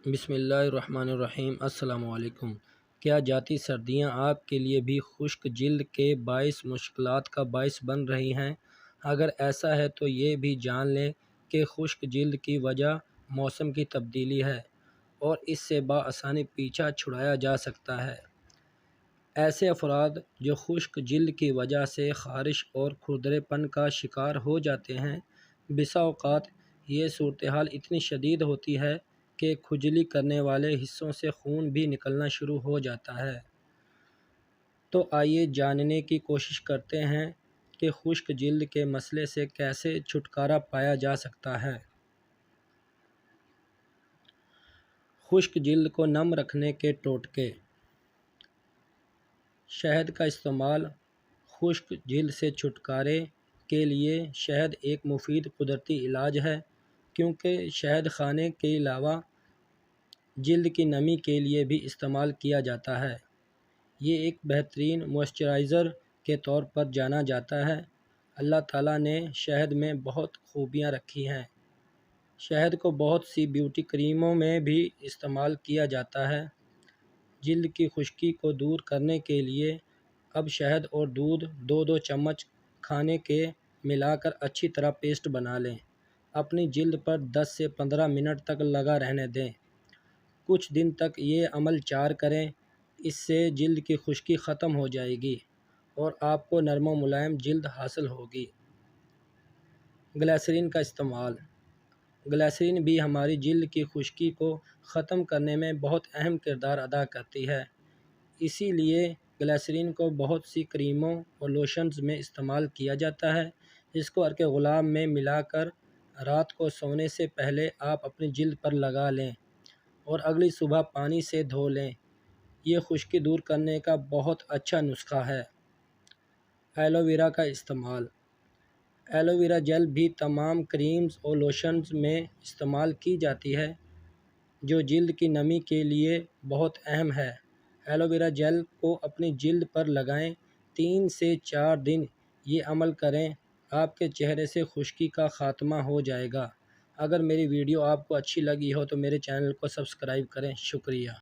بسم اللہ الرحمن الرحیم۔ السلام علیکم۔ کیا جاتی سردیاں آپ کے لیے بھی خشک جلد کے باعث مشکلات کا باعث بن رہی ہیں؟ اگر ایسا ہے تو یہ بھی جان لیں کہ خشک جلد کی وجہ موسم کی تبدیلی ہے اور اس سے بآسانی پیچھا چھڑایا جا سکتا ہے۔ ایسے افراد جو خشک جلد کی وجہ سے خارش اور کھردرے پن کا شکار ہو جاتے ہیں، بسا اوقات یہ صورتحال اتنی شدید ہوتی ہے کہ کھجلی کرنے والے حصوں سے خون بھی نکلنا شروع ہو جاتا ہے۔ تو آئیے جاننے کی کوشش کرتے ہیں کہ خشک جلد کے مسئلے سے کیسے چھٹکارا پایا جا سکتا ہے۔ خشک جلد کو نم رکھنے کے ٹوٹکے۔ شہد کا استعمال۔ خشک جلد سے چھٹکارے کے لیے شہد ایک مفید قدرتی علاج ہے، کیونکہ شہد کھانے کے علاوہ جلد کی نمی کے لیے بھی استعمال کیا جاتا ہے۔ یہ ایک بہترین موئسچرائزر کے طور پر جانا جاتا ہے۔ اللہ تعالیٰ نے شہد میں بہت خوبیاں رکھی ہیں۔ شہد کو بہت سی بیوٹی کریموں میں بھی استعمال کیا جاتا ہے۔ جلد کی خشکی کو دور کرنے کے لیے اب شہد اور دودھ 2 چمچ کھانے کے ملا کر اچھی طرح پیسٹ بنا لیں۔ اپنی جلد پر 10 سے 15 منٹ تک لگا رہنے دیں۔ کچھ دن تک یہ عمل جاری کریں، اس سے جلد کی خشکی ختم ہو جائے گی اور آپ کو نرم و ملائم جلد حاصل ہوگی۔ گلیسرین کا استعمال۔ گلیسرین بھی ہماری جلد کی خشکی کو ختم کرنے میں بہت اہم کردار ادا کرتی ہے۔ اسی لیے گلیسرین کو بہت سی کریموں اور لوشنز میں استعمال کیا جاتا ہے۔ اس کو عرق گلاب میں ملا کر رات کو سونے سے پہلے آپ اپنی جلد پر لگا لیں اور اگلی صبح پانی سے دھو لیں۔ یہ خشکی دور کرنے کا بہت اچھا نسخہ ہے۔ ایلو ویرا کا استعمال۔ ایلو ویرا جیل بھی تمام کریمز اور لوشنز میں استعمال کی جاتی ہے، جو جلد کی نمی کے لیے بہت اہم ہے۔ ایلو ویرا جیل کو اپنی جلد پر لگائیں، 3 سے 4 دن یہ عمل کریں، آپ کے چہرے سے خشکی کا خاتمہ ہو جائے گا۔ اگر میری ویڈیو آپ کو اچھی لگی ہو تو میرے چینل کو سبسکرائب کریں۔ شکریہ۔